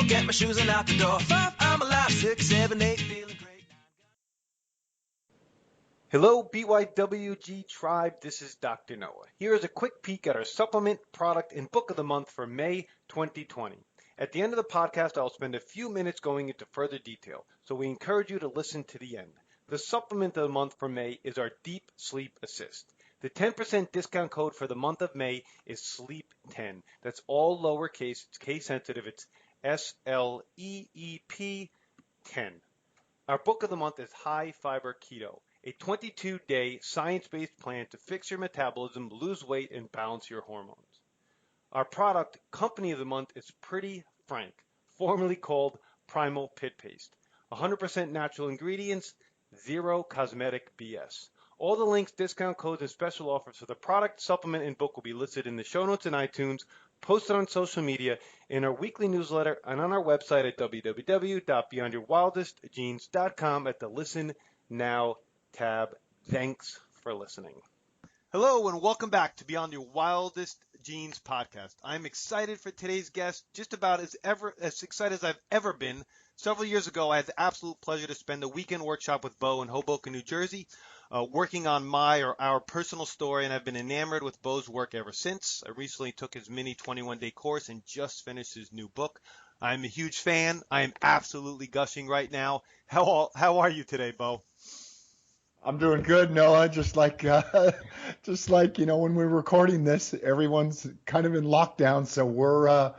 get my shoes and out the door. 5, I'm alive. 6, 7, 8, feeling great. Hello, BYWG tribe. This is Dr. Noah. Here is a quick peek at our supplement, product, and book of the month for May 2020. At the end of the podcast, I'll spend a few minutes going into further detail, so we encourage you to listen to the end. The supplement of the month for May is our Deep Sleep Assist. The 10% discount code for the month of May is SLEEP10. That's all lowercase, it's case sensitive, it's SLEEP 10. Our book of the month is High Fiber Keto, a 22-day science-based plan to fix your metabolism, lose weight, and balance your hormones. Our product, company of the month, is Pretty Frank, formerly called Primal Pit Paste. 100% natural ingredients, zero cosmetic BS. All the links, discount codes, and special offers for the product, supplement, and book will be listed in the show notes and iTunes, posted on social media, in our weekly newsletter, and on our website at www.beyondyourwildestgenes.com at the Listen Now tab. Thanks for listening. Hello and welcome back to Beyond Your Wildest Genes podcast. I'm excited for today's guest, just about as excited as I've ever been. Several years ago, I had the absolute pleasure to spend a weekend workshop with Bo in Hoboken, New Jersey, working on our personal story, and I've been enamored with Bo's work ever since. I recently took his mini 21-day course and just finished his new book. I'm a huge fan. I am absolutely gushing right now. How are you today, Bo? I'm doing good, Noah. Just like when we're recording this, everyone's kind of in lockdown, so we're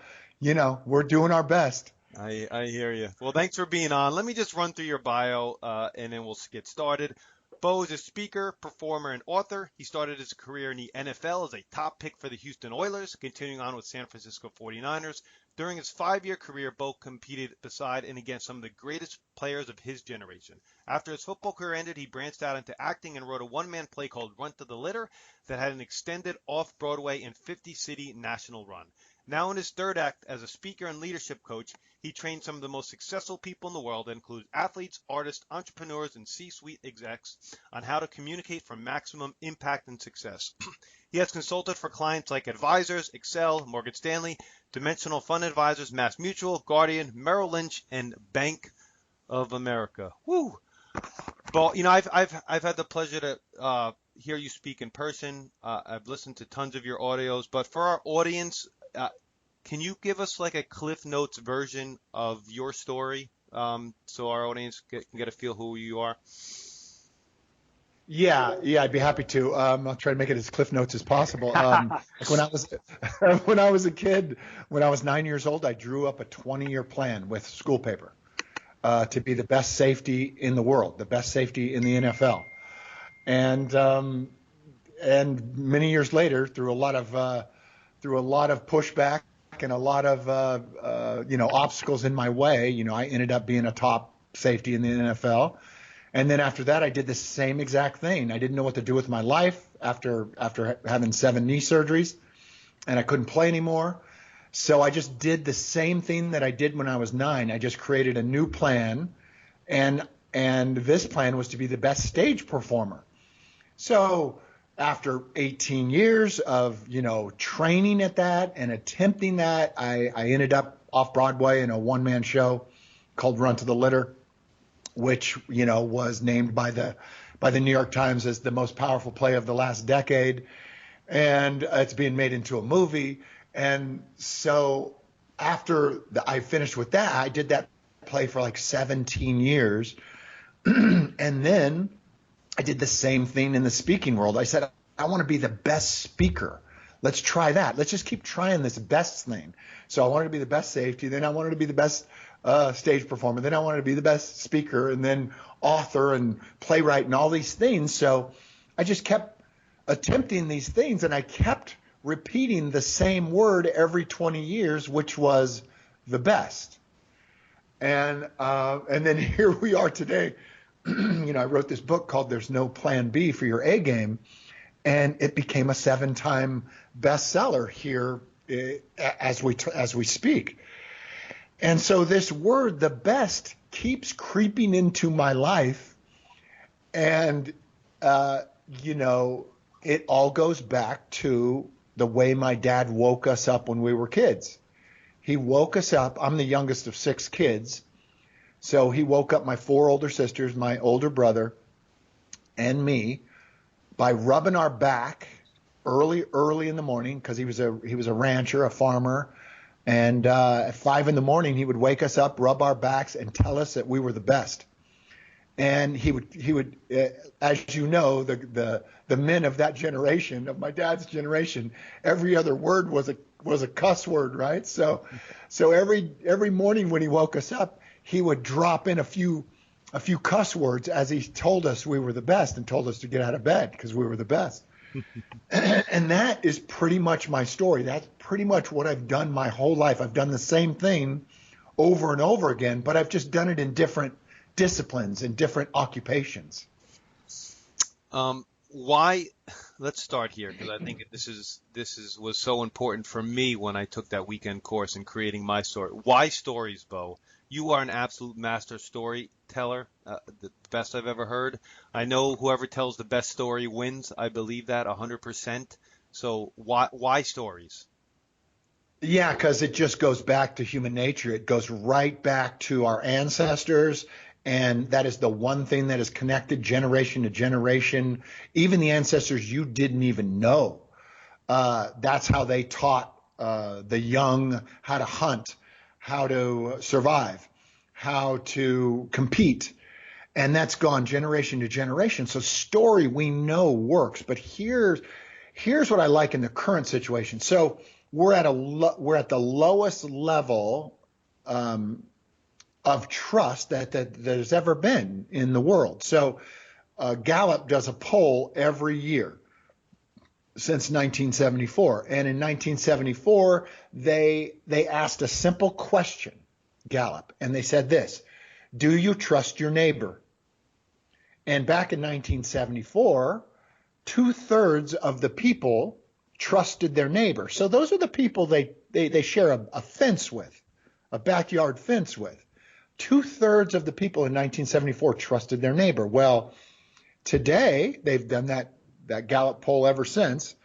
doing our best. I hear you. Well, thanks for being on. Let me just run through your bio, and then we'll get started. Bo is a speaker, performer, and author. He started his career in the NFL as a top pick for the Houston Oilers, continuing on with San Francisco 49ers. During his 5-year career, Bo competed beside and against some of the greatest players of his generation. After his football career ended, he branched out into acting and wrote a one-man play called Runt that had an extended off-Broadway and 50-city national run. Now in his third act as a speaker and leadership coach, he trained some of the most successful people in the world that include athletes, artists, entrepreneurs, and C-suite execs on how to communicate for maximum impact and success. He has consulted for clients like Advisors, Excel, Morgan Stanley, Dimensional Fund Advisors, MassMutual, Guardian, Merrill Lynch, and Bank of America. Woo! But I've had the pleasure to hear you speak in person. I've listened to tons of your audios, but for our audience, can you give us like a Cliff Notes version of your story, so our audience can get a feel who you are? Yeah, I'd be happy to. I'll try to make it as Cliff Notes as possible. Like when I was a kid, when I was 9 years old, I drew up a 20-year plan with school paper to be the best safety in the world, the best safety in the NFL. And many years later, through a lot of pushback and a lot of obstacles in my way, I ended up being a top safety in the NFL. And then after that, I did the same exact thing. I didn't know what to do with my life after having 7 knee surgeries, and I couldn't play anymore. So I just did the same thing that I did when I was 9. I just created a new plan, and this plan was to be the best stage performer. So after 18 years of, training at that and attempting that, I ended up off-Broadway in a one-man show called Runt, which, was named by the New York Times as the most powerful play of the last decade. And it's being made into a movie. And so after I finished with that, I did that play for like 17 years. And then I did the same thing in the speaking world. I said, I want to be the best speaker. Let's try that. Let's just keep trying this best thing. So I wanted to be the best safety. Then I wanted to be the best stage performer. Then I wanted to be the best speaker, and then author and playwright and all these things. So I just kept attempting these things, and I kept repeating the same word every 20 years, which was the best. And then here we are today. I wrote this book called There's No Plan B for Your A Game, and it became a 7-time bestseller here as we speak. And so this word, the best, keeps creeping into my life. And, it all goes back to the way my dad woke us up when we were kids. He woke us up. I'm the youngest of 6 kids. So he woke up my 4 older sisters, my older brother, and me by rubbing our back early in the morning, because he was a rancher, a farmer. And at 5 a.m, he would wake us up, rub our backs, and tell us that we were the best. And he would, as you know, the men of that generation, of my dad's generation, every other word was a cuss word, right? So every morning when he woke us up, he would drop in a few cuss words as he told us we were the best and told us to get out of bed because we were the best. And that is pretty much my story. That's pretty much what I've done my whole life. I've done the same thing over and over again, but I've just done it in different disciplines and different occupations. Why? Let's start here, because I think this was so important for me when I took that weekend course in creating my story. Why stories, Bo? You are an absolute master storyteller, the best I've ever heard. I know whoever tells the best story wins. I believe that 100%. So why stories? Yeah, because it just goes back to human nature. It goes right back to our ancestors, and that is the one thing that is connected generation to generation. Even the ancestors you didn't even know. That's how they taught the young how to hunt, how to survive, how to compete. And that's gone generation to generation. So story we know works. But here's what I like in the current situation. So we're at the lowest level of trust that there's ever been in the world. So Gallup does a poll every year since 1974. And in 1974, they asked a simple question, Gallup, and they said this: do you trust your neighbor? And back in 1974, 2/3 of the people trusted their neighbor. So those are the people they share a fence with, a backyard fence with. 2/3 of the people in 1974 trusted their neighbor. Well, today, they've done that Gallup poll ever since.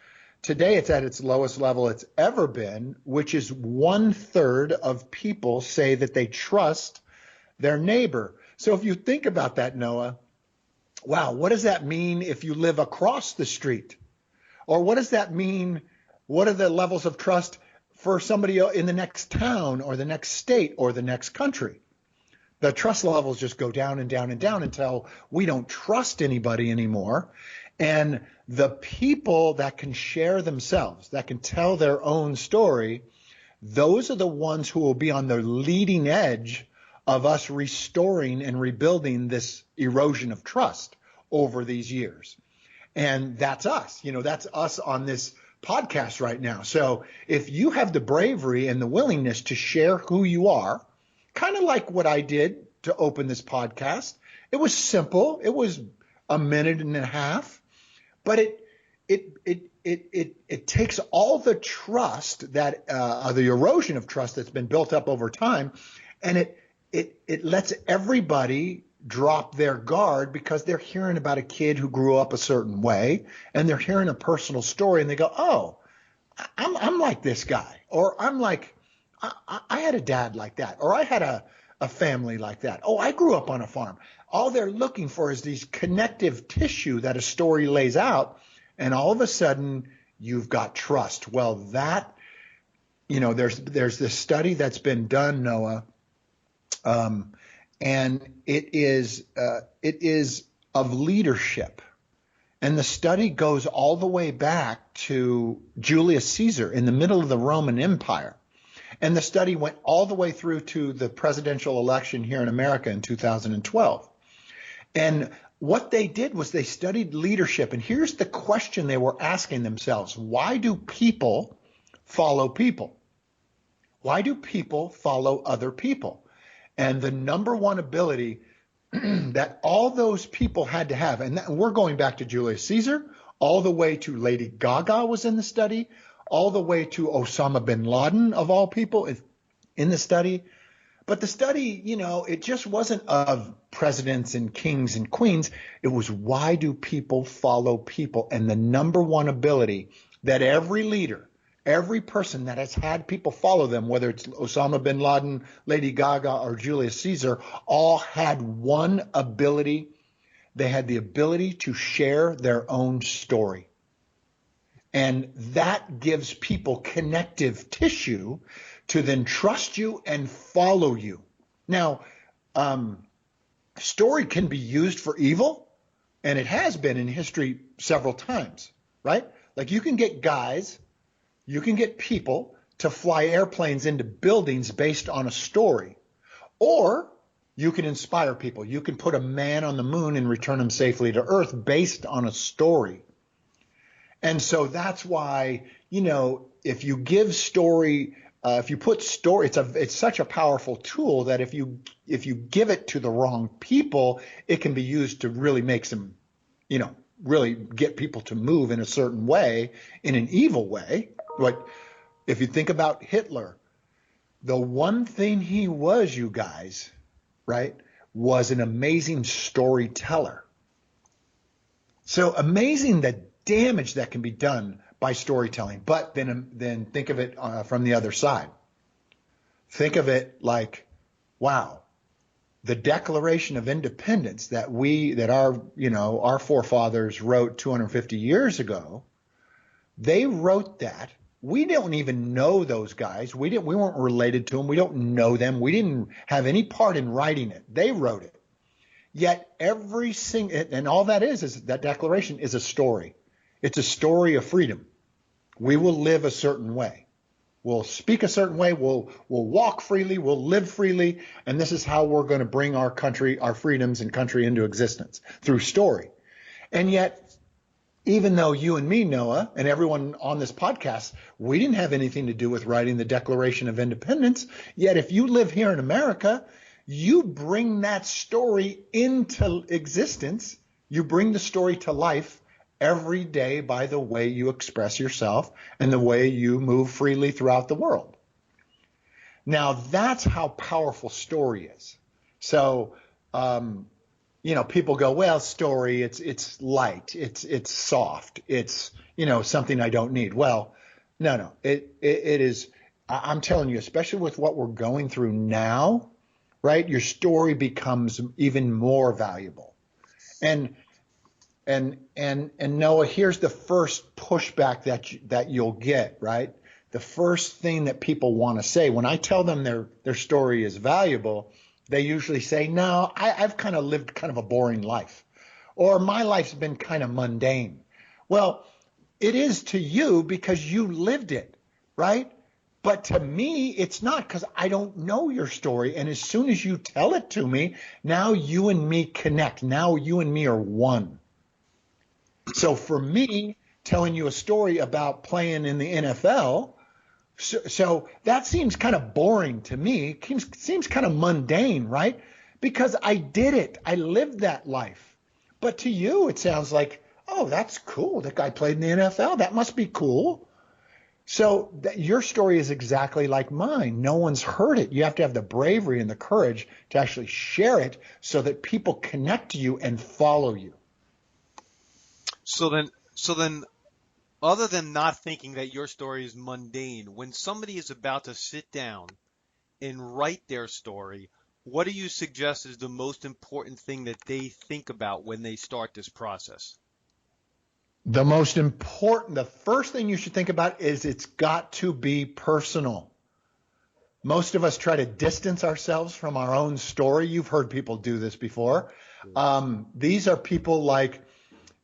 Today, it's at its lowest level it's ever been, which is 1/3 of people say that they trust their neighbor. So if you think about that, Noah, wow, what does that mean if you live across the street? Or what does that mean? What are the levels of trust for somebody in the next town or the next state or the next country? The trust levels just go down and down and down until we don't trust anybody anymore. And the people that can share themselves, that can tell their own story, those are the ones who will be on the leading edge of us restoring and rebuilding this erosion of trust over these years. And that's us. That's us on this podcast right now. So if you have the bravery and the willingness to share who you are, kind of like what I did to open this podcast, it was simple. It was a minute and a half, but it takes all the trust that the erosion of trust that's been built up over time, and it lets everybody drop their guard because they're hearing about a kid who grew up a certain way, and they're hearing a personal story, and they go, oh, I'm like this guy, or I'm like, I had a dad like that, or I had a family like that. Oh, I grew up on a farm. All they're looking for is these connective tissue that a story lays out, and all of a sudden you've got trust. Well, that, there's this study that's been done, Noah, and it is of leadership. And the study goes all the way back to Julius Caesar in the middle of the Roman Empire. And the study went all the way through to the presidential election here in America in 2012. And what they did was they studied leadership. And here's the question they were asking themselves: why do people follow people? Why do people follow other people? And the number one ability that all those people had to have, and we're going back to Julius Caesar, all the way to Lady Gaga was in the study, all the way to Osama bin Laden, of all people, in the study. But the study, it just wasn't of presidents and kings and queens. It was, why do people follow people? And the number one ability that every leader Every person that has had people follow them, whether it's Osama bin Laden, Lady Gaga, or Julius Caesar, all had one ability. They had the ability to share their own story. And that gives people connective tissue to then trust you and follow you. Now, story can be used for evil, and it has been in history several times, right? Like you can get people to fly airplanes into buildings based on a story, or you can inspire people. You can put a man on the moon and return him safely to Earth based on a story. And so that's why, if you give story, if you put story, it's such a powerful tool that if you give it to the wrong people, it can be used to really make some, really get people to move in a certain way, in an evil way. But if you think about Hitler, the one thing he was, you guys, right, was an amazing storyteller. So amazing the damage that can be done by storytelling. But then think of it from the other side. Think of it like, wow, the Declaration of Independence that our forefathers wrote 250 years ago. They wrote that. We don't even know those guys. We weren't related to them. We don't know them. We didn't have any part in writing it. They wrote it. Yet and all that is that declaration is a story. It's a story of freedom. We will live a certain way. We'll speak a certain way. We'll walk freely. We'll live freely. And this is how we're going to bring our country, our freedoms and country into existence, through story. And yet, even though you and me, Noah, and everyone on this podcast, we didn't have anything to do with writing the Declaration of Independence, yet if you live here in America, you bring that story into existence. You bring the story to life every day by the way you express yourself and the way you move freely throughout the world. Now, that's how powerful story is. So, people go, well, story, it's light, it's soft, it's, something I don't need. Well, no, it is, I'm telling you, especially with what we're going through now, right? Your story becomes even more valuable. And Noah, here's the first pushback that you'll get, right? The first thing that people want to say when I tell them their story is valuable, they usually say, no, I've kind of lived kind of a boring life, or my life's been kind of mundane. Well, it is to you because you lived it, right? But to me, it's not, because I don't know your story. And as soon as you tell it to me, now you and me connect. Now you and me are one. So for me, telling you a story about playing in the NFL, so that seems kind of boring to me. It seems kind of mundane, right? Because I did it. I lived that life. But to you, it sounds like, oh, that's cool. That guy played in the NFL. That must be cool. So your story is exactly like mine. No one's heard it. You have to have the bravery and the courage to actually share it so that people connect to you and follow you. So then, other than not thinking that your story is mundane, when somebody is about to sit down and write their story, what do you suggest is the most important thing that they think about when they start this process? The first thing you should think about is it's got to be personal. Most of us try to distance ourselves from our own story. You've heard people do this before. These are people like,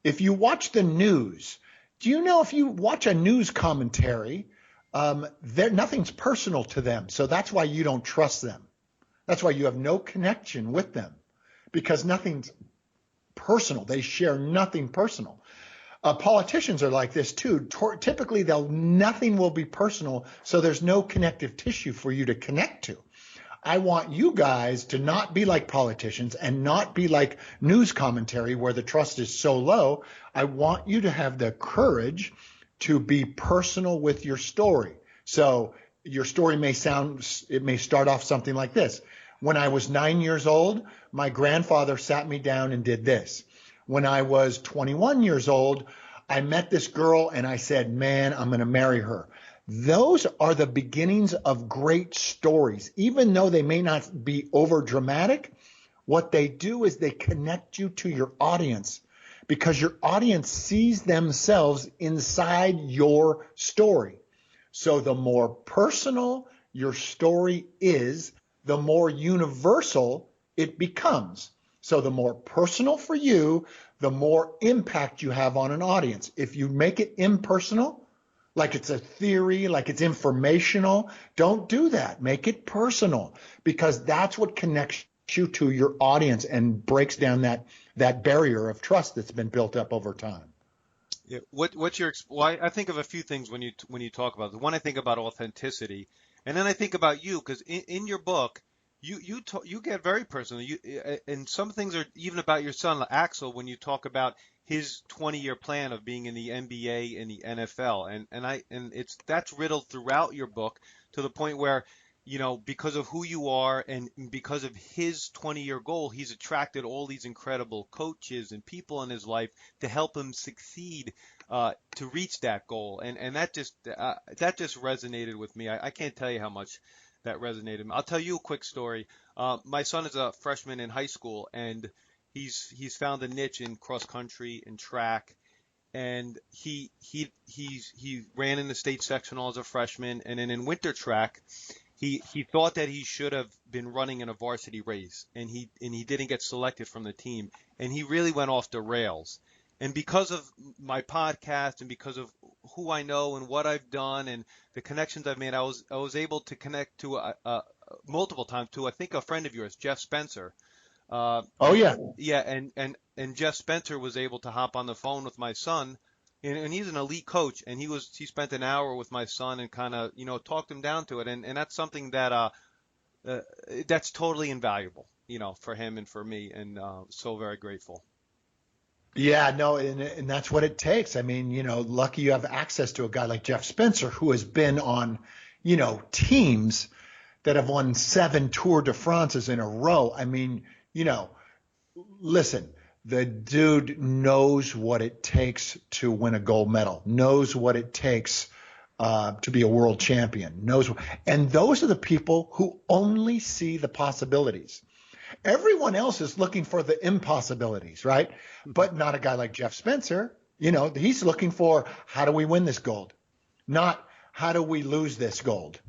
if you watch the news, do you know if you watch a news commentary, nothing's personal to them. So that's why you don't trust them. That's why you have no connection with them, because nothing's personal. They share nothing personal. Politicians are like this too. Typically, nothing will be personal, so there's no connective tissue for you to connect to. I want you guys to not be like politicians and not be like news commentary where the trust is so low. I want you to have the courage to be personal with your story. So your story may start off something like this. When I was 9 years old, my grandfather sat me down and did this. When I was 21 years old, I met this girl and I said, man, I'm going to marry her. Those are the beginnings of great stories. Even though they may not be over dramatic, what they do is they connect you to your audience because your audience sees themselves inside your story. So the more personal your story is, the more universal it becomes. So the more personal for you, the more impact you have on an audience. If you make it impersonal, like it's a theory, like it's informational, don't do that. Make it personal because that's what connects you to your audience and breaks down that barrier of trust that's been built up over time. Yeah. What's your? Well, I think of a few things when you talk about it. One, I think about authenticity, and then I think about you because in your book, you get very personal. And some things are even about your son, Axel, when you talk about his 20-year plan of being in the NBA and the NFL, and that's riddled throughout your book to the point where, because of who you are and because of his 20-year goal, he's attracted all these incredible coaches and people in his life to help him succeed to reach that goal. And that just resonated with me. I can't tell you how much that resonated. I'll tell you a quick story. My son is a freshman in high school, and he's found a niche in cross country and track. And he ran in the state sectional as a freshman, and then in winter track, he thought that he should have been running in a varsity race, and he didn't get selected from the team, and he really went off the rails. And because of my podcast and because of who I know and what I've done and the connections I've made, I was able to connect to multiple times to, I think, a friend of yours, Jeff Spencer. Oh yeah. Yeah, and Jeff Spencer was able to hop on the phone with my son, and he's an elite coach, and he spent an hour with my son and kind of talked him down to it, and that's something that that's totally invaluable, for him and for me, and so very grateful. Yeah, no, and that's what it takes. I mean, lucky you have access to a guy like Jeff Spencer who has been on, teams that have won 7 Tour de France's in a row. I mean, listen, the dude knows what it takes to win a gold medal, knows what it takes to be a world champion, and those are the people who only see the possibilities. Everyone else is looking for the impossibilities, right? But not a guy like Jeff Spencer. He's looking for how do we win this gold, not how do we lose this gold.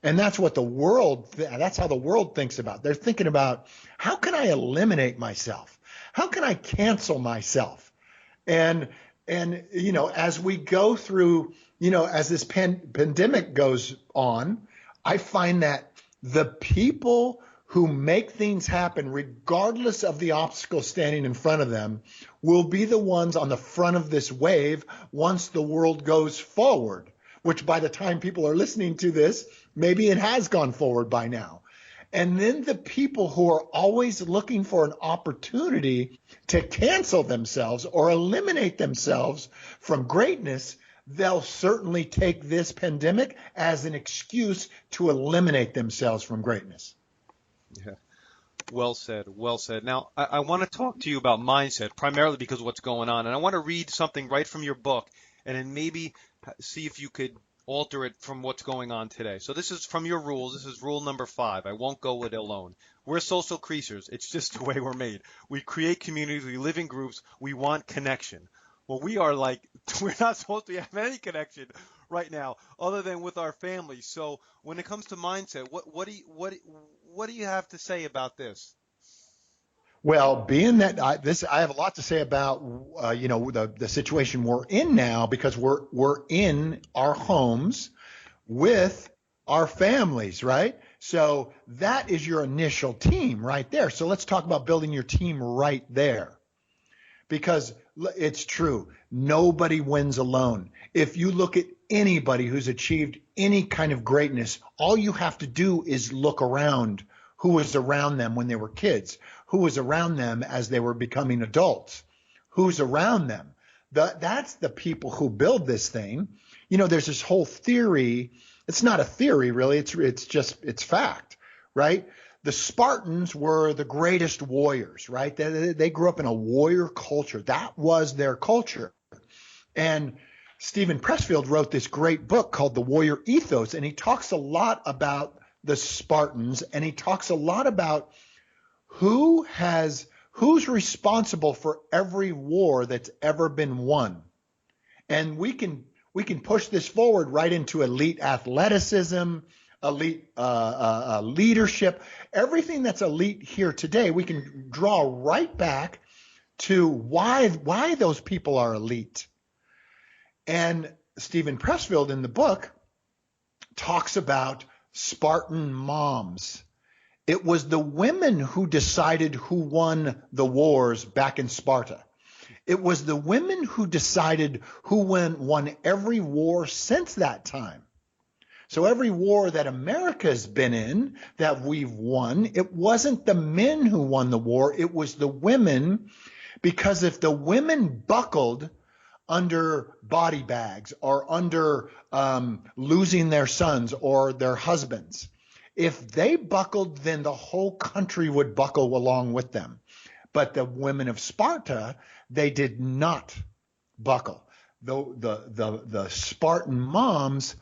And that's what that's how the world thinks about. They're thinking about how can I eliminate myself? How can I cancel myself? And as we go through, as this pandemic goes on, I find that the people who make things happen, regardless of the obstacle standing in front of them, will be the ones on the front of this wave once the world goes forward, which by the time people are listening to this, maybe it has gone forward by now. And then the people who are always looking for an opportunity to cancel themselves or eliminate themselves from greatness, they'll certainly take this pandemic as an excuse to eliminate themselves from greatness. Yeah. Well said. Well said. Now, I want to talk to you about mindset, primarily because of what's going on. And I want to read something right from your book and then maybe see if you could alter it from what's going on today. So this is from your rules. This is rule number 5. I won't go it alone. We're social creatures. It's just the way we're made. We create communities. We live in groups. We want connection. Well, we're not supposed to have any connection right now other than with our family. So when it comes to mindset, what do you have to say about this? Well, being that I have a lot to say about the situation we're in now because we're in our homes with our families, right? So that is your initial team right there. So let's talk about building your team right there. Because it's true, nobody wins alone. If you look at anybody who's achieved any kind of greatness, all you have to do is look around who was around them when they were kids, who was around them as they were becoming adults, who's around them. That's the people who build this thing. There's this whole theory. It's not a theory, really. It's fact, right? The Spartans were the greatest warriors, right? They grew up in a warrior culture. That was their culture. And Stephen Pressfield wrote this great book called The Warrior Ethos, and he talks a lot about the Spartans, and he talks a lot about who's responsible for every war that's ever been won. And we can push this forward right into elite athleticism, elite leadership, everything that's elite here today. We can draw right back to why those people are elite. And Stephen Pressfield in the book talks about Spartan moms. It was the women who decided who won the wars back in Sparta. It was the women who decided who won every war since that time. So every war that America's been in that we've won, it wasn't the men who won the war, it was the women, because if the women buckled under body bags or under losing their sons or their husbands, if they buckled, then the whole country would buckle along with them. But the women of Sparta, they did not buckle. The Spartan moms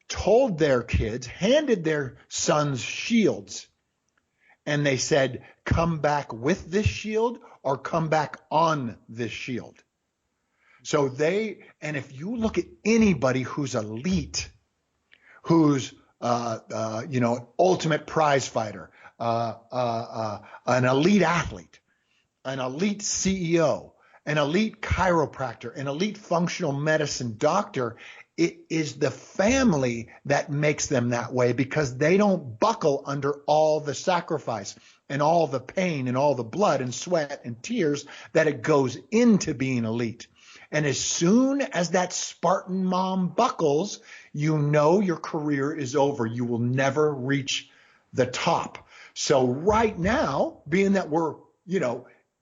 told their kids, handed their sons shields, and they said, come back with this shield or come back on this shield. So and if you look at anybody who's elite, who's ultimate prize fighter, an elite athlete, an elite CEO, an elite chiropractor, an elite functional medicine doctor, it is the family that makes them that way, because they don't buckle under all the sacrifice and all the pain and all the blood and sweat and tears that it goes into being elite. And as soon as that Spartan mom buckles, you know your career is over. You will never reach the top. So right now, being that we're,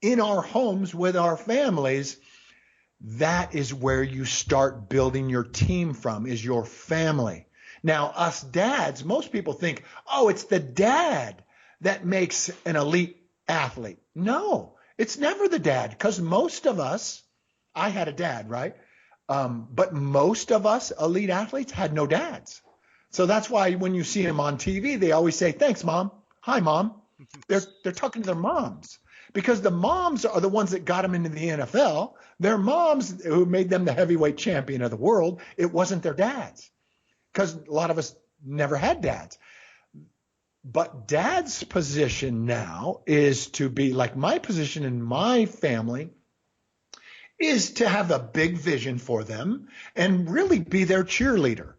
in our homes with our families, that is where you start building your team from, is your family. Now, us dads, most people think, oh, it's the dad that makes an elite athlete. No, it's never the dad, because most of us, I had a dad, right? But most of us elite athletes had no dads. So that's why when you see them on TV, they always say, thanks, Mom. Hi, Mom. They're talking to their moms, because the moms are the ones that got them into the NFL. Their moms who made them the heavyweight champion of the world. It wasn't their dads, because a lot of us never had dads. But dad's position now is to be like my position in my family, is to have a big vision for them and really be their cheerleader.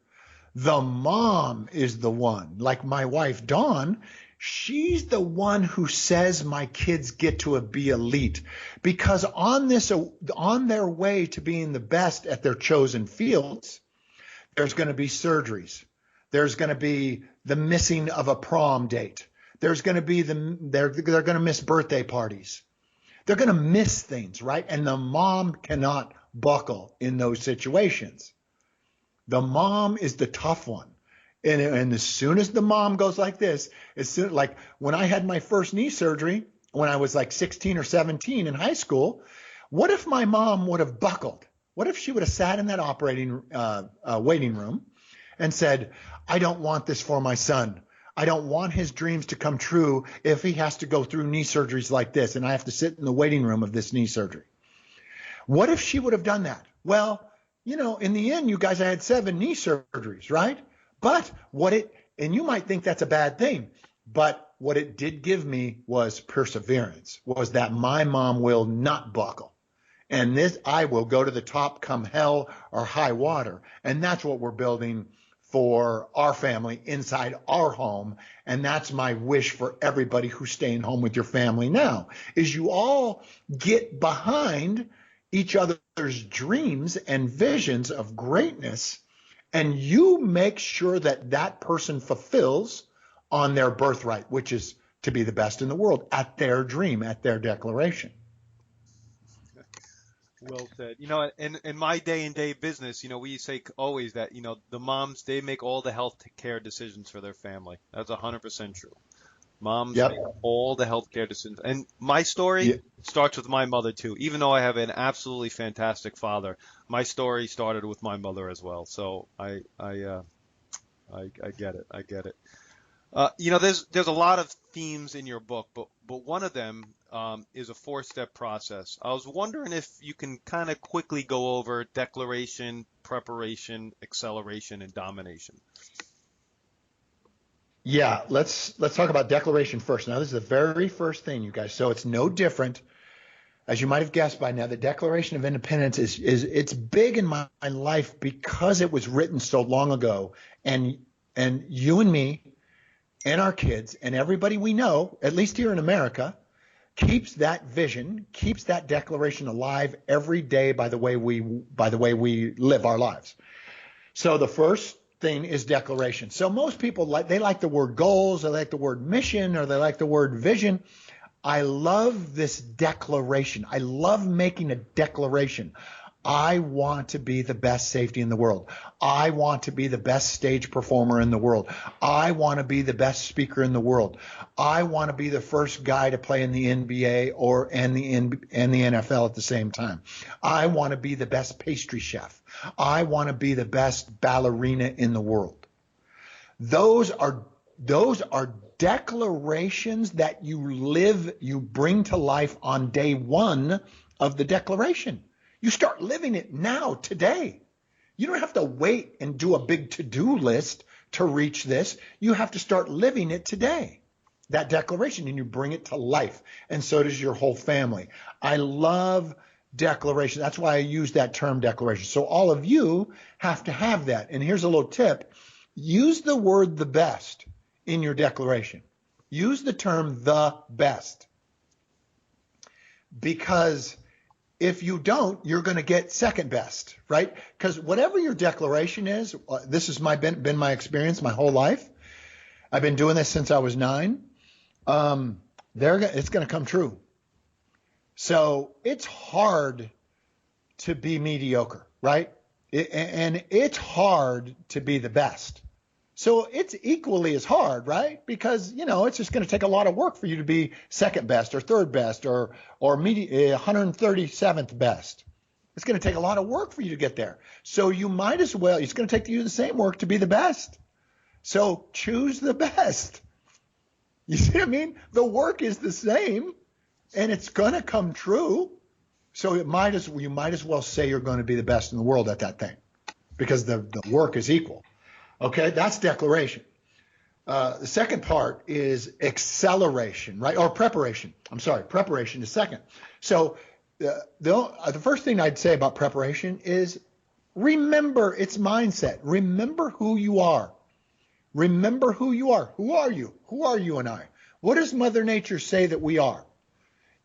The mom is the one, like my wife, Dawn, she's the one who says my kids get to be elite, because on their way to being the best at their chosen fields, there's going to be surgeries. There's going to be the missing of a prom date. There's going to be they're going to miss birthday parties. They're going to miss things, right? And the mom cannot buckle in those situations. The mom is the tough one. And as soon as the mom goes like this, like when I had my first knee surgery, when I was like 16 or 17 in high school, what if my mom would have buckled? What if she would have sat in that operating waiting room and said, I don't want this for my son. I don't want his dreams to come true if he has to go through knee surgeries like this and I have to sit in the waiting room of this knee surgery. What if she would have done that? Well, in the end, you guys, I had 7 knee surgeries, right? But and you might think that's a bad thing, but what it did give me was perseverance, was that my mom will not buckle. And I will go to the top come hell or high water. And that's what we're building for our family inside our home. And that's my wish for everybody who's staying home with your family now, is you all get behind each other's dreams and visions of greatness, and you make sure that that person fulfills on their birthright, which is to be the best in the world at their dream, at their declaration. Well said. In my day-to-day business, we say always that, the moms, they make all the health care decisions for their family. That's 100% true. Moms Yep. make all the healthcare decisions. And my story Yeah. starts with my mother too. Even though I have an absolutely fantastic father, my story started with my mother as well. So I get it. I get it. There's a lot of themes in your book, but one of them is a four-step process. I was wondering if you can kind of quickly go over declaration, preparation, acceleration, and domination. Yeah, let's talk about declaration first. Now, this is the very first thing, you guys. So it's no different, as you might have guessed by now. The Declaration of Independence is it's big in my life because it was written so long ago, and you and me and our kids and everybody we know, at least here in America, keeps that vision, keeps that declaration alive every day by the way we live our lives. So the first thing is declaration. So most people like the word goals, they like the word mission, or they like the word vision. I love this declaration. I love making a declaration. I want to be the best safety in the world. I want to be the best stage performer in the world. I want to be the best speaker in the world. I want to be the first guy to play in the NBA and the NFL at the same time. I want to be the best pastry chef. I want to be the best ballerina in the world. Those are declarations that you bring to life on day one of the declaration. You start living it now, today. You don't have to wait and do a big to-do list to reach this. You have to start living it today, that declaration, and you bring it to life. And so does your whole family. I love declaration. That's why I use that term declaration. So all of you have to have that. And here's a little tip. Use the word the best in your declaration. Use the term the best. Because if you don't, you're going to get second best, right? Because whatever your declaration is, this has been my experience my whole life. I've been doing this since I was 9. It's going to come true. So it's hard to be mediocre, right? And it's hard to be the best. So it's equally as hard, right? Because, it's just going to take a lot of work for you to be second best or third best or 137th best. It's going to take a lot of work for you to get there. So you might as well, it's going to take you the same work to be the best. So choose the best. You see what I mean? The work is the same and it's going to come true. So you might as well say you're going to be the best in the world at that thing because the work is equal. Okay, that's declaration. The second part is acceleration, right? Or preparation. I'm sorry, preparation is second. So the first thing I'd say about preparation is remember its mindset. Remember who you are. Remember who you are. Who are you? Who are you and I? What does Mother Nature say that we are?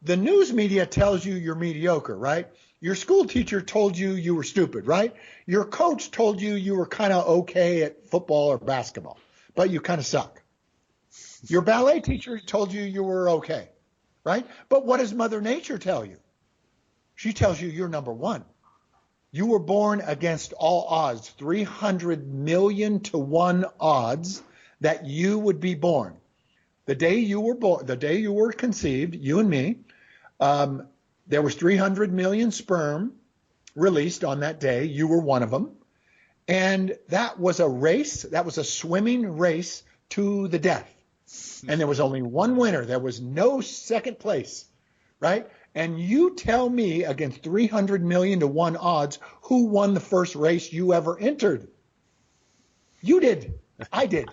The news media tells you you're mediocre, right? Your school teacher told you you were stupid, right? Your coach told you you were kind of okay at football or basketball, but you kind of suck. Your ballet teacher told you you were okay, right? But what does Mother Nature tell you? She tells you you're number one. You were born against all odds, 300 million to 1 odds that you would be born. The day you were born, the day you were conceived, you and me, there was 300 million sperm released on that day. You were one of them. And that was a race. That was a swimming race to the death. And there was only one winner. There was no second place, right? And you tell me against 300 million to 1 odds who won the first race you ever entered. You did. I did.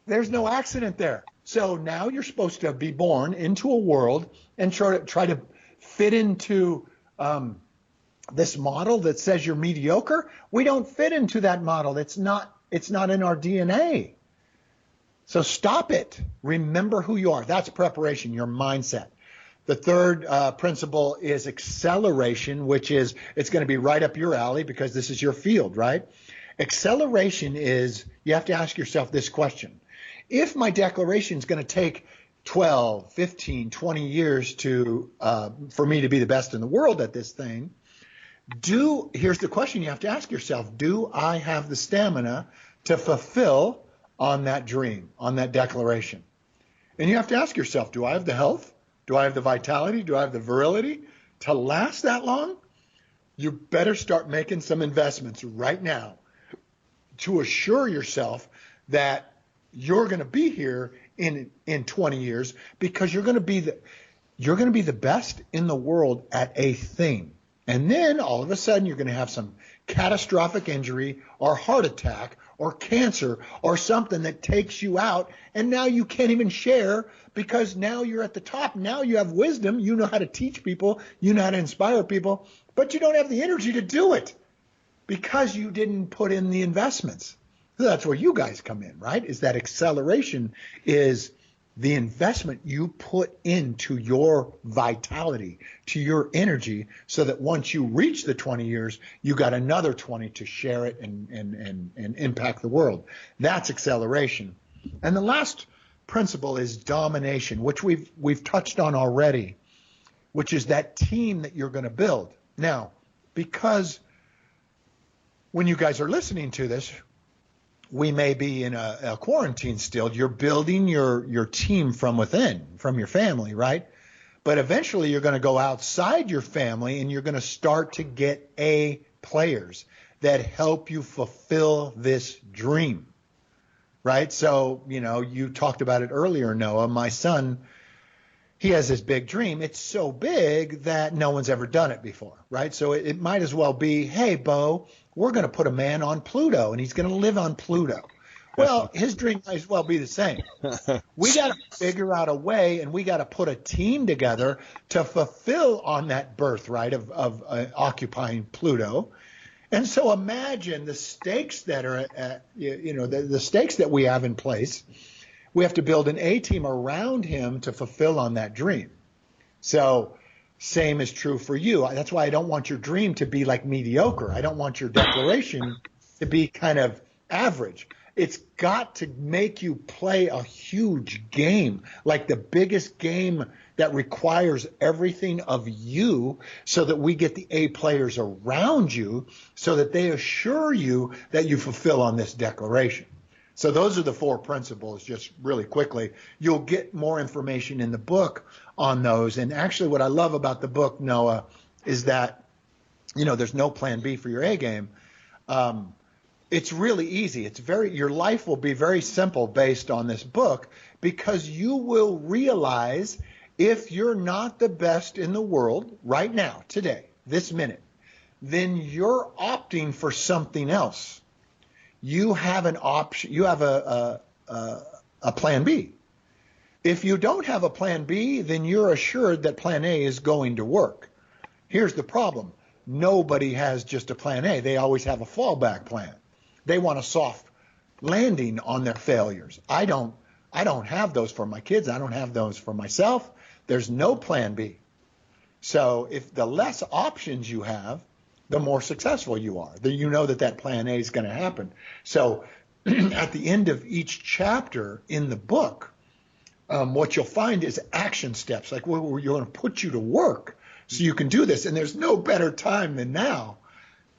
There's no accident there. So now you're supposed to be born into a world and try to fit into this model that says you're mediocre. We don't fit into that model. It's not in our DNA. So stop it. Remember who you are. That's preparation, your mindset. The third principle is acceleration, which is it's going to be right up your alley because this is your field, right? Acceleration is you have to ask yourself this question. If my declaration is going to take 12, 15, 20 years for me to be the best in the world at this thing, here's the question you have to ask yourself. Do I have the stamina to fulfill on that dream, on that declaration? And you have to ask yourself, do I have the health? Do I have the vitality? Do I have the virility to last that long? You better start making some investments right now to assure yourself that you're going to be here in 20 years, because you're going to be the best in the world at a thing. And then all of a sudden you're going to have some catastrophic injury or heart attack or cancer or something that takes you out, and now you can't even share because now you're at the top. Now you have wisdom. You know how to teach people. You know how to inspire people, but you don't have the energy to do it because you didn't put in the investments. So that's where you guys come in, right? Is that acceleration is the investment you put into your vitality, to your energy, so that once you reach the 20 years, you got another 20 to share it and impact the world. That's acceleration. And the last principle is domination, which we've touched on already, which is that team that you're going to build. Now, because when you guys are listening to this, we may be in a quarantine still. You're building your team from within, from your family, right? But eventually you're going to go outside your family and you're going to start to get A players that help you fulfill this dream, right? So, you talked about it earlier, Noah. My son, he has this big dream. It's so big that no one's ever done it before, right? So it might as well be, hey, Bo, we're going to put a man on Pluto, and he's going to live on Pluto. Well, his dream might as well be the same. We got to figure out a way, and we got to put a team together to fulfill on that birthright of occupying Pluto. And so imagine the stakes that are, the stakes that we have in place. We have to build an A team around him to fulfill on that dream. So same is true for you. That's why I don't want your dream to be like mediocre. I don't want your declaration to be kind of average. It's got to make you play a huge game, like the biggest game that requires everything of you, so that we get the A players around you so that they assure you that you fulfill on this declaration. So those are the 4 principles, just really quickly. You'll get more information in the book on those. And actually what I love about the book, Noah, is that, there's no plan B for your A game. It's really easy. Your life will be very simple based on this book, because you will realize if you're not the best in the world right now, today, this minute, then you're opting for something else. You have an option. You have a plan B. If you don't have a plan B, then you're assured that plan A is going to work. Here's the problem. Nobody has just a plan A. They always have a fallback plan. They want a soft landing on their failures. I don't have those for my kids. I don't have those for myself. There's no plan B. So if the less options you have, the more successful you are. You know that plan A is going to happen. So at the end of each chapter in the book, what you'll find is action steps, like where you're going to put you to work so you can do this. And there's no better time than now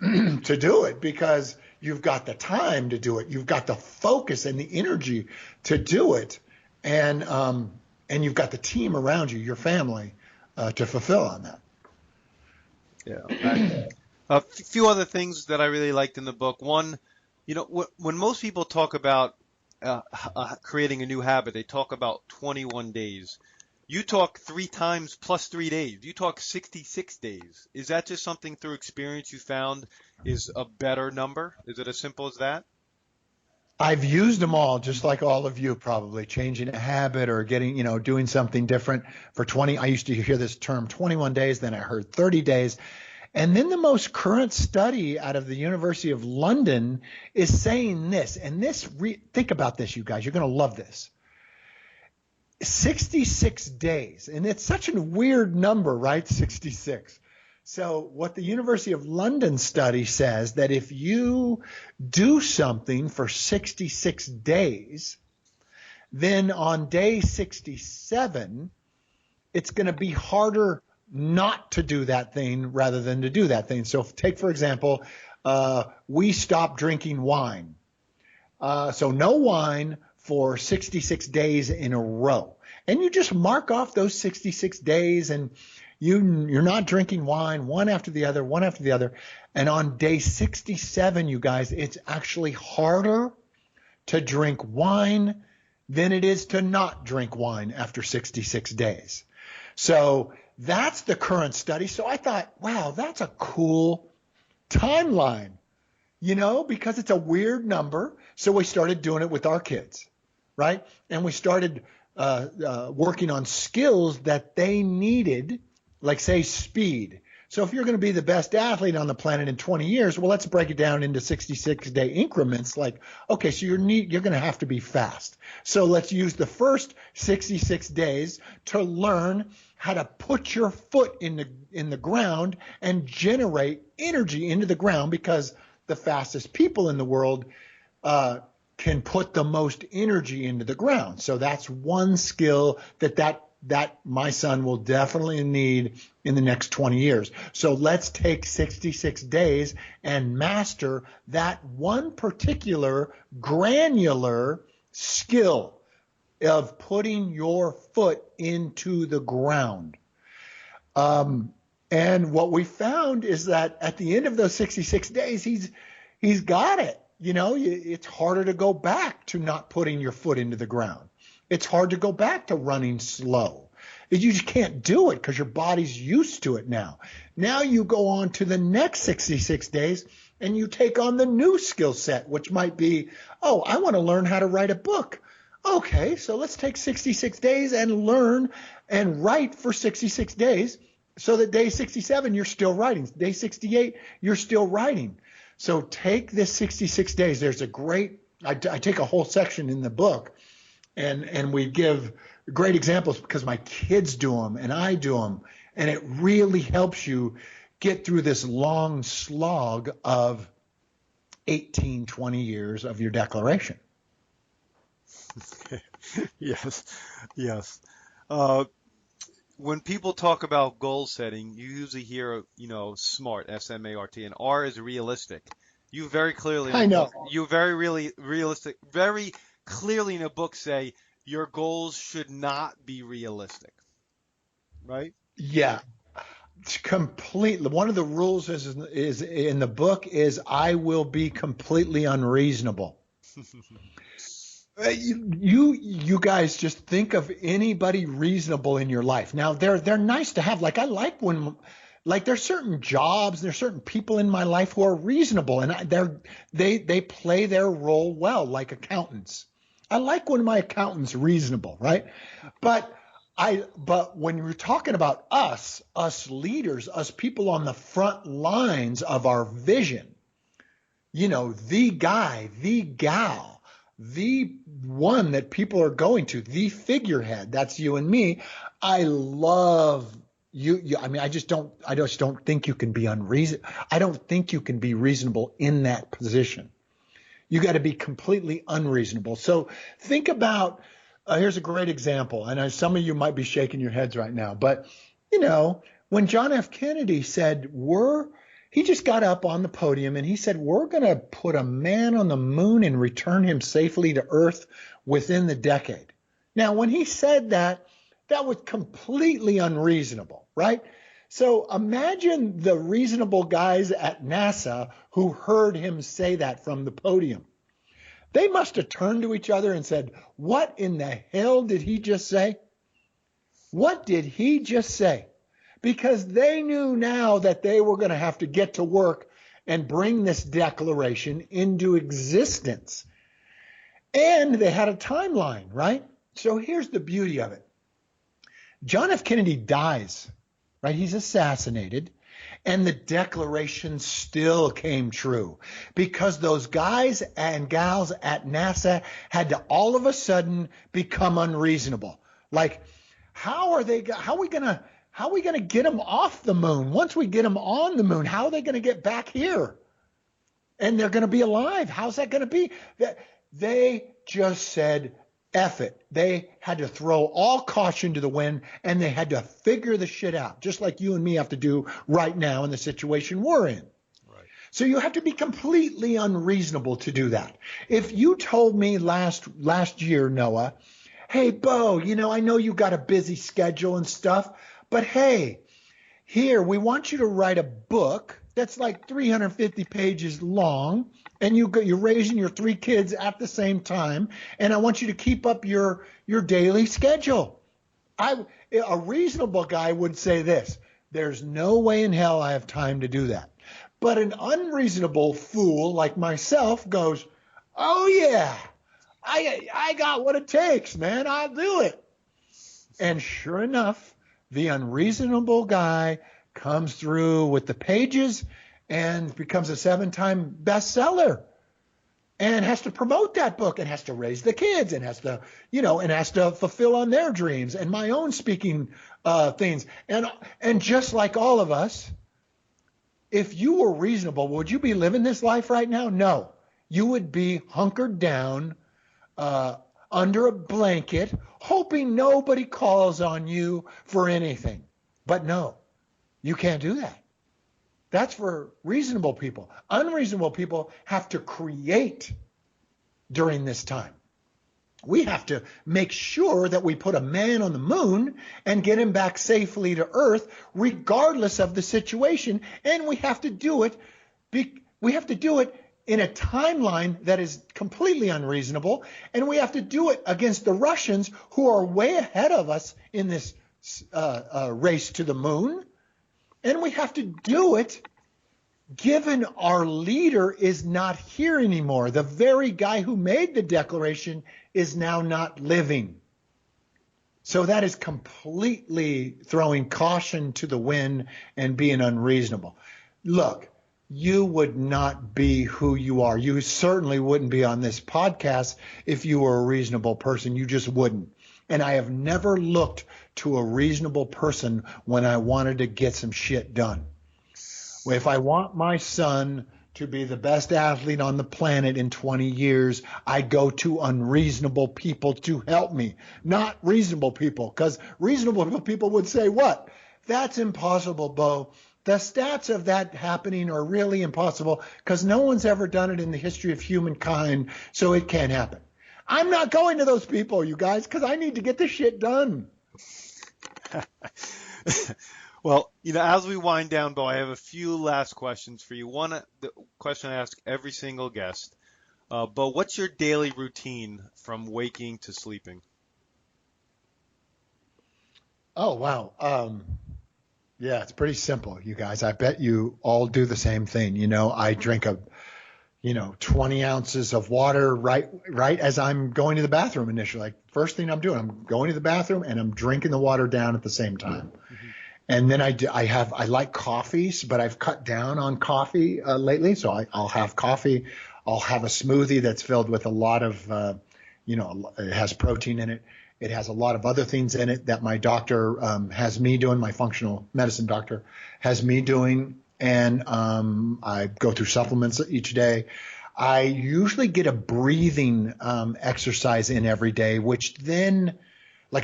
to do it, because you've got the time to do it. You've got the focus and the energy to do it. And you've got the team around you, your family, to fulfill on that. Yeah. A few other things that I really liked in the book. One, when most people talk about creating a new habit, they talk about 21 days. You talk 3 times plus 3 days. You talk 66 days. Is that just something through experience you found is a better number? Is it as simple as that? I've used them all, just like all of you, probably changing a habit or getting, doing something different for 20. I used to hear this term 21 days. Then I heard 30 days. And then the most current study out of the University of London is saying this, and think about this, you guys, you're going to love this. 66 days, and it's such a weird number, right? 66. So what the University of London study says, that if you do something for 66 days, then on day 67, it's going to be harder not to do that thing rather than to do that thing. So take, for example, we stopped drinking wine. So no wine for 66 days in a row. And you just mark off those 66 days, and you're not drinking wine one after the other, one after the other. And on day 67, you guys, it's actually harder to drink wine than it is to not drink wine after 66 days. So that's the current study. So I thought, wow, that's a cool timeline, because it's a weird number. So we started doing it with our kids, right? And we started working on skills that they needed, like, say, speed. So if you're going to be the best athlete on the planet in 20 years, well, let's break it down into 66-day increments. Like, okay, so you're going to have to be fast. So let's use the first 66 days to learn how to put your foot in the ground and generate energy into the ground, because the fastest people in the world can put the most energy into the ground. So that's one skill that my son will definitely need in the next 20 years. So let's take 66 days and master that one particular granular skill of putting your foot into the ground. And what we found is that at the end of those 66 days, he's got it. It's harder to go back to not putting your foot into the ground. It's hard to go back to running slow. You just can't do it because your body's used to it now. Now you go on to the next 66 days and you take on the new skill set, which might be, oh, I want to learn how to write a book. Okay, so let's take 66 days and learn and write for 66 days so that day 67, you're still writing. Day 68, you're still writing. So take this 66 days. There's a great, I take a whole section in the book and we give great examples because my kids do them and I do them. And it really helps you get through this long slog of 18, 20 years of your declaration. Yes. When people talk about goal setting, you usually hear, SMART, S-M-A-R-T, and R is realistic. You very clearly, I know. You very really realistic, very clearly in a book say your goals should not be realistic, right? Yeah, completely. One of the rules is in the book is I will be completely unreasonable. You guys just think of anybody reasonable in your life. Now they're nice to have. Like I like when, like there's certain jobs, there's certain people in my life who are reasonable, and they play their role well, like accountants. I like when my accountant's reasonable, right? But when you're talking about us leaders, us people on the front lines of our vision, the guy, the gal, the one that people are going to, the figurehead, that's you and me. I love you. I mean, I just don't think you can be unreasonable. I don't think you can be reasonable in that position. You got to be completely unreasonable. So think about, here's a great example. And some of you might be shaking your heads right now, but when John F. Kennedy said, he just got up on the podium and he said, we're going to put a man on the moon and return him safely to Earth within the decade. Now, when he said that was completely unreasonable, right? So imagine the reasonable guys at NASA who heard him say that from the podium. They must have turned to each other and said, what in the hell did he just say? What did he just say? Because they knew now that they were going to have to get to work and bring this declaration into existence. And they had a timeline, right? So here's the beauty of it. John F. Kennedy dies, right? He's assassinated. And the declaration still came true because those guys and gals at NASA had to all of a sudden become unreasonable. Like, how are we going to get them off the moon? Once we get them on the moon, how are they going to get back here? And they're going to be alive. How's that going to be? They just said, F it. They had to throw all caution to the wind and they had to figure the shit out, just like you and me have to do right now in the situation we're in. Right. So you have to be completely unreasonable to do that. If you told me last year, Noah, hey, Bo, I know you got a busy schedule and stuff, but hey, here, we want you to write a book that's like 350 pages long, and you're raising your 3 kids at the same time, and I want you to keep up your daily schedule. A reasonable guy would say this: there's no way in hell I have time to do that. But an unreasonable fool like myself goes, oh yeah, I got what it takes, man. I'll do it. And sure enough, the unreasonable guy comes through with the pages and becomes a 7-time bestseller, and has to promote that book, and has to raise the kids, and has to, and has to fulfill on their dreams and my own speaking things. And just like all of us, if you were reasonable, would you be living this life right now? No. You would be hunkered down under a blanket, hoping nobody calls on you for anything. But no, you can't do that. That's for reasonable people. Unreasonable people have to create during this time. We have to make sure that we put a man on the moon and get him back safely to Earth, regardless of the situation. And we have to do it. We have to do it in a timeline that is completely unreasonable, and we have to do it against the Russians, who are way ahead of us in this race to the moon. And we have to do it given our leader is not here anymore. The very guy who made the declaration is now not living. So that is completely throwing caution to the wind and being unreasonable. Look, you would not be who you are. You certainly wouldn't be on this podcast if you were a reasonable person. You just wouldn't. And I have never looked to a reasonable person when I wanted to get some shit done. If I want my son to be the best athlete on the planet in 20 years, I go to unreasonable people to help me, not reasonable people, because reasonable people would say, what? That's impossible, Bo. The stats of that happening are really impossible because no one's ever done it in the history of humankind, so it can't happen. I'm not going to those people, you guys, because I need to get this shit done. Well, as we wind down, Bo, I have a few last questions for you. One, the question I ask every single guest. Bo, what's your daily routine from waking to sleeping? Oh, wow. Yeah, it's pretty simple, you guys. I bet you all do the same thing. I drink 20 ounces of water right as I'm going to the bathroom initially. Like, first thing I'm doing, I'm going to the bathroom and I'm drinking the water down at the same time. Mm-hmm. And then I like coffees, but I've cut down on coffee lately. So I'll have coffee. I'll have a smoothie that's filled with a lot of, it has protein in it. It has a lot of other things in it that my doctor has me doing, my functional medicine doctor has me doing. And I go through supplements each day. I usually get a breathing exercise in every day, which then I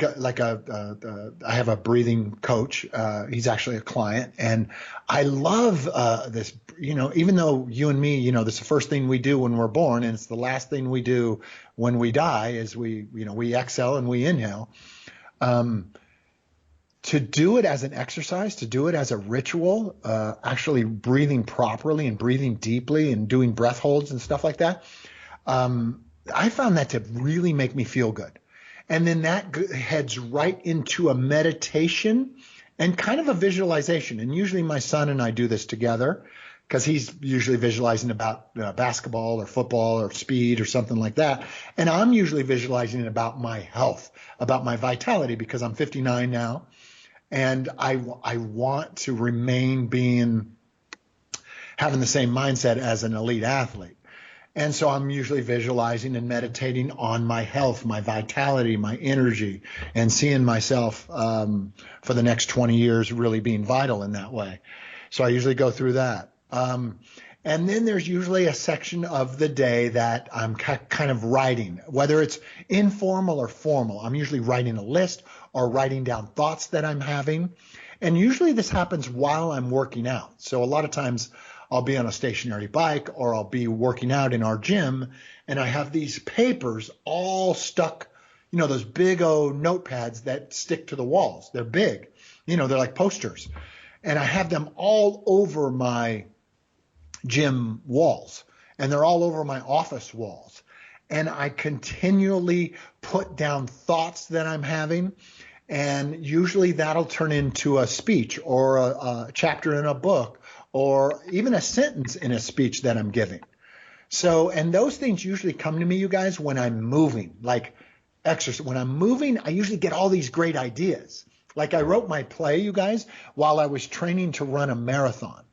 have a breathing coach. He's actually a client, and I love this. Even though you and me, this is the first thing we do when we're born, and it's the last thing we do when we die, is we exhale and we inhale. To do it as an exercise, to do it as a ritual, actually breathing properly and breathing deeply and doing breath holds and stuff like that, I found that to really make me feel good. And then that heads right into a meditation and kind of a visualization. And usually my son and I do this together because he's usually visualizing about basketball or football or speed or something like that. And I'm usually visualizing about my health, about my vitality, because I'm 59 now. And I want to remain having the same mindset as an elite athlete. And so I'm usually visualizing and meditating on my health, my vitality, my energy, and seeing myself for the next 20 years really being vital in that way. So I usually go through that. And then there's usually a section of the day that I'm kind of writing, whether it's informal or formal. I'm usually writing a list or writing down thoughts that I'm having. And usually this happens while I'm working out. So a lot of times I'll be on a stationary bike or I'll be working out in our gym and I have these papers all stuck, those big old notepads that stick to the walls. They're big, they're like posters. And I have them all over my gym walls and they're all over my office walls. And I continually put down thoughts that I'm having. And usually that'll turn into a speech or a chapter in a book or even a sentence in a speech that I'm giving. So, and those things usually come to me, you guys, when I'm moving, like exercise. When I'm moving, I usually get all these great ideas. Like I wrote my play, you guys, while I was training to run a marathon.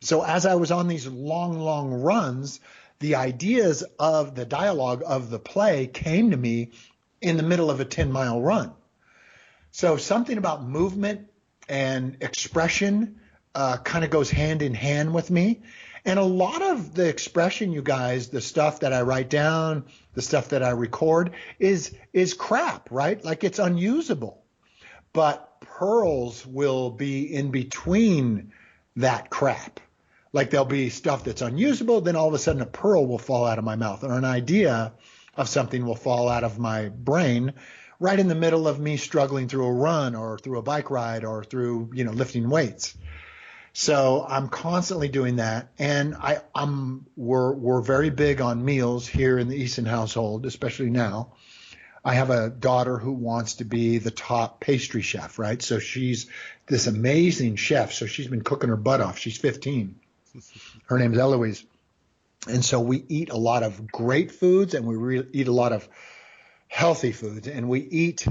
So as I was on these long, long runs, the ideas of the dialogue of the play came to me in the middle of a 10-mile run. So something about movement and expression kind of goes hand in hand with me. And a lot of the expression, you guys, the stuff that I write down, the stuff that I record is crap, right? Like it's unusable. But pearls will be in between that crap. Like there'll be stuff that's unusable, then all of a sudden a pearl will fall out of my mouth or an idea of something will fall out of my brain right in the middle of me struggling through a run or through a bike ride or through, lifting weights. So I'm constantly doing that. And we're very big on meals here in the Easton household, especially now. I have a daughter who wants to be the top pastry chef, right? So she's this amazing chef. So she's been cooking her butt off. She's 15. Her name's Eloise. And so we eat a lot of great foods and we eat a lot of healthy foods. And we eat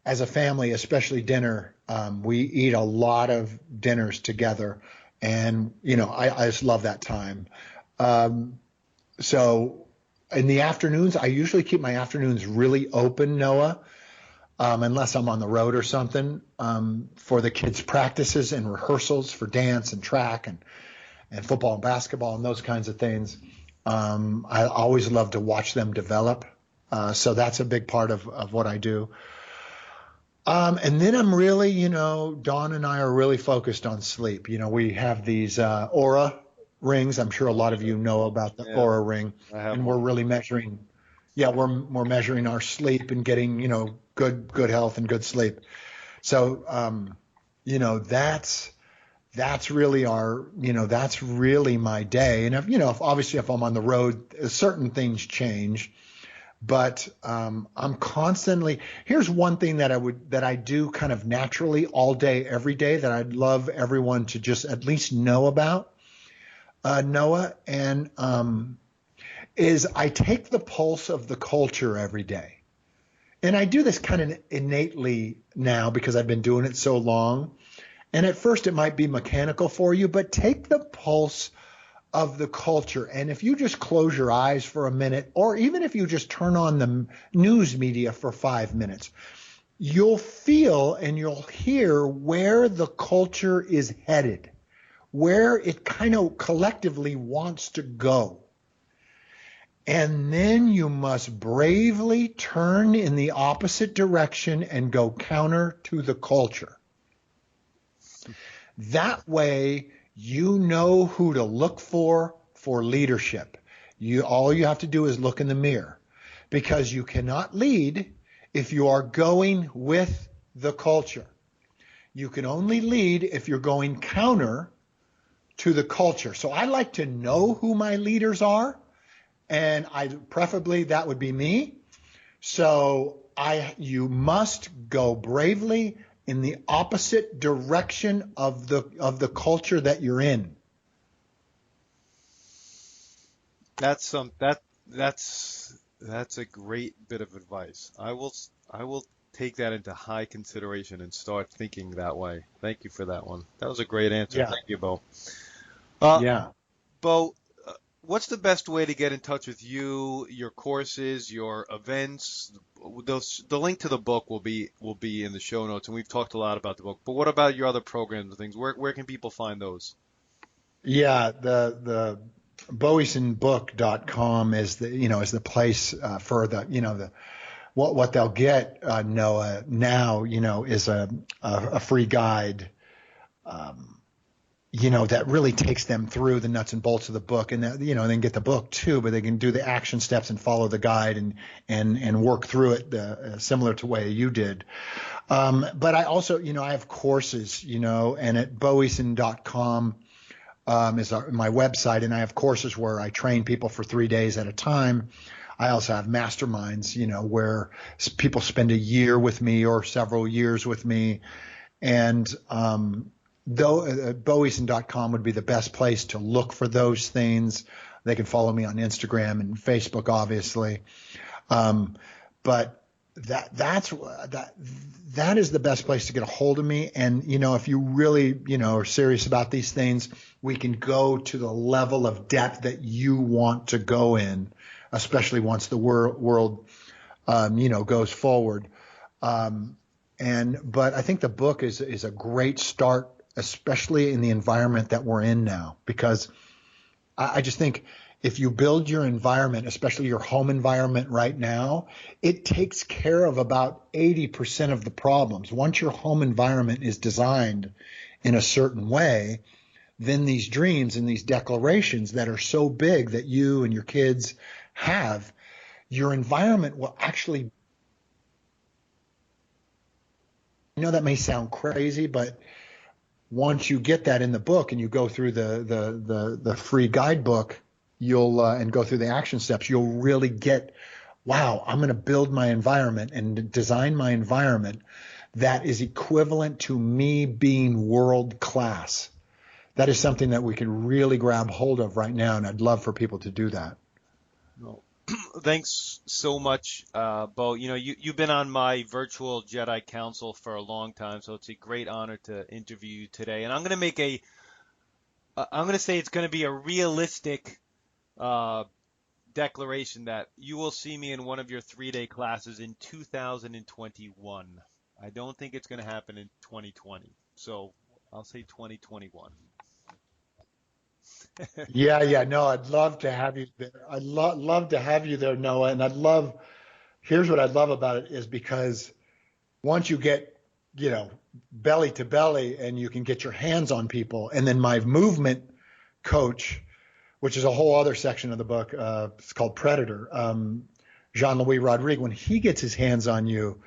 as a family, especially dinner. We eat a lot of dinners together. And, I just love that time. So in the afternoons, I usually keep my afternoons really open, Noah, unless I'm on the road or something, for the kids' practices and rehearsals for dance and track and football and basketball and those kinds of things. I always love to watch them develop. So that's a big part of what I do. And then I'm really, Dawn and I are really focused on sleep. We have these Aura rings. I'm sure a lot of you know about the Aura ring. And we're really measuring. Yeah, we're measuring our sleep and getting, good health and good sleep. So, that's really that's really my day. And if I'm on the road, certain things change. But I'm constantly. Here's one thing that I do kind of naturally all day, every day that I'd love everyone to just at least know about, Noah, and is I take the pulse of the culture every day, and I do this kind of innately now because I've been doing it so long. And at first it might be mechanical for you, but take the pulse of the culture. And if you just close your eyes for a minute, or even if you just turn on the news media for 5 minutes, you'll feel and you'll hear where the culture is headed, where it kind of collectively wants to go. And then you must bravely turn in the opposite direction and go counter to the culture. That way, you know who to look for leadership. All you have to do is look in the mirror, because you cannot lead if you are going with the culture. You can only lead if you're going counter to the culture. So I like to know who my leaders are, and preferably that would be me. So you must go bravely in the opposite direction of the culture that you're in. That's a great bit of advice. I will take that into high consideration and start thinking that way. Thank you for that one. That was a great answer. Yeah. Thank you, Bo. Yeah. Bo, what's the best way to get in touch with you, your courses, your events? The link to the book will be in the show notes, and we've talked a lot about the book. But what about your other programs and things? Where can people find those? Yeah, the BowieSonBook.com is the place for what they'll get, Noah, now, is a free guide that really takes them through the nuts and bolts of the book, and that, then get the book too, but they can do the action steps and follow the guide and work through it similar to the way you did. But I also, I have courses, and at boweson.com is my website, and I have courses where I train people for 3 days at a time. I also have masterminds, where people spend a year with me or several years with me. And boweson.com would be the best place to look for those things. They can follow me on Instagram and Facebook, obviously. But that is the best place to get a hold of me. And, if you really, are serious about these things, we can go to the level of depth that you want to go in, especially once the world goes forward. But I think the book is a great start, especially in the environment that we're in now, because I just think if you build your environment, especially your home environment right now, it takes care of about 80% of the problems. Once your home environment is designed in a certain way, then these dreams and these declarations that are so big that you and your kids have, your environment will actually, that may sound crazy, but once you get that in the book and you go through the free guidebook, you'll and go through the action steps, you'll really get, wow, I'm going to build my environment and design my environment that is equivalent to me being world class. That is something that we can really grab hold of right now, and I'd love for people to do that. Well, thanks so much, Bo. You've been on my virtual Jedi Council for a long time, so it's a great honor to interview you today. And I'm going to say it's going to be a realistic declaration that you will see me in one of your 3-day classes in 2021. I don't think it's going to happen in 2020, so I'll say 2021. Yeah, no, I'd love to have you there. I'd love to have you there, Noah. And here's what I'd love about it is because once you get, belly to belly and you can get your hands on people, and then my movement coach, which is a whole other section of the book, it's called Predator, Jean-Louis Rodrigue, when he gets his hands on you,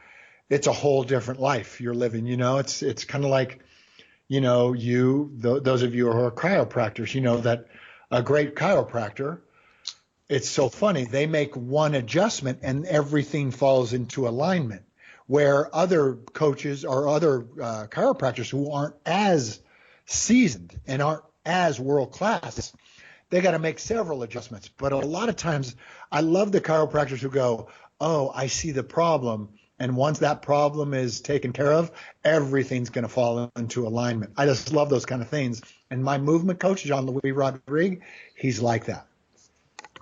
it's a whole different life you're living. It's kind of like, those of you who are chiropractors, that a great chiropractor, it's so funny. They make one adjustment and everything falls into alignment, where other coaches or other chiropractors who aren't as seasoned and aren't as world class, they got to make several adjustments. But a lot of times I love the chiropractors who go, oh, I see the problem. And once that problem is taken care of, everything's going to fall into alignment. I just love those kind of things. And my movement coach, Jean-Louis Rodrigue, he's like that.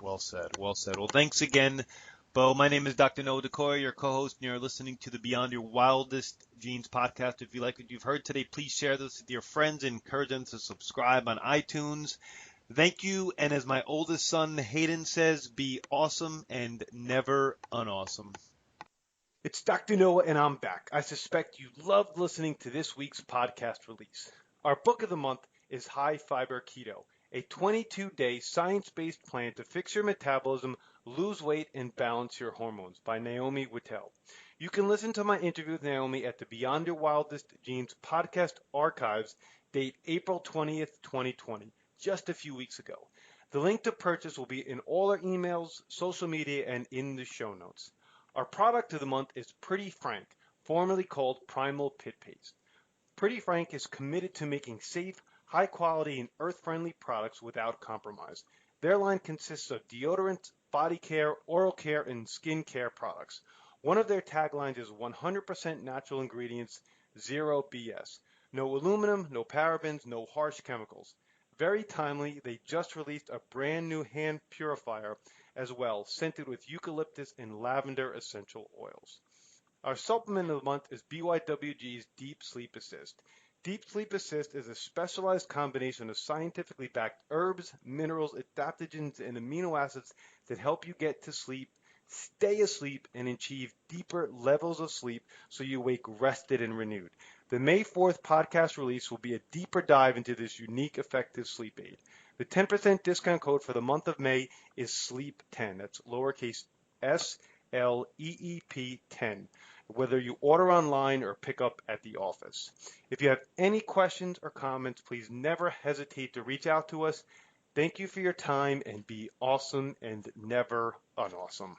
Well said. Well said. Well, thanks again, Bo. My name is Dr. Noah Decoy, your co-host, and you're listening to the Beyond Your Wildest Dreams podcast. If you like what you've heard today, please share this with your friends and encourage them to subscribe on iTunes. Thank you. And as my oldest son, Hayden, says, be awesome and never unawesome. It's Dr. Noah, and I'm back. I suspect you loved listening to this week's podcast release. Our book of the month is High Fiber Keto, a 22-day science-based plan to fix your metabolism, lose weight, and balance your hormones by Naomi Whittel. You can listen to my interview with Naomi at the Beyond Your Wildest Dreams podcast archives, date April 20th, 2020, just a few weeks ago. The link to purchase will be in all our emails, social media, and in the show notes. Our product of the month is Pretty Frank, formerly called Primal Pit Paste. Pretty Frank is committed to making safe, high-quality, and earth-friendly products without compromise. Their line consists of deodorant, body care, oral care, and skin care products. One of their taglines is 100% natural ingredients, zero BS. No aluminum, no parabens, no harsh chemicals. Very timely, they just released a brand new hand purifier as well, scented with eucalyptus and lavender essential oils. Our supplement of the month is BYWG's Deep Sleep Assist. Deep Sleep Assist is a specialized combination of scientifically backed herbs, minerals, adaptogens, and amino acids that help you get to sleep, stay asleep, and achieve deeper levels of sleep so you wake rested and renewed. The May 4th podcast release will be a deeper dive into this unique, effective sleep aid. The 10% discount code for the month of May is SLEEP10. That's lowercase SLEEP 10, whether you order online or pick up at the office. If you have any questions or comments, please never hesitate to reach out to us. Thank you for your time, and be awesome and never unawesome.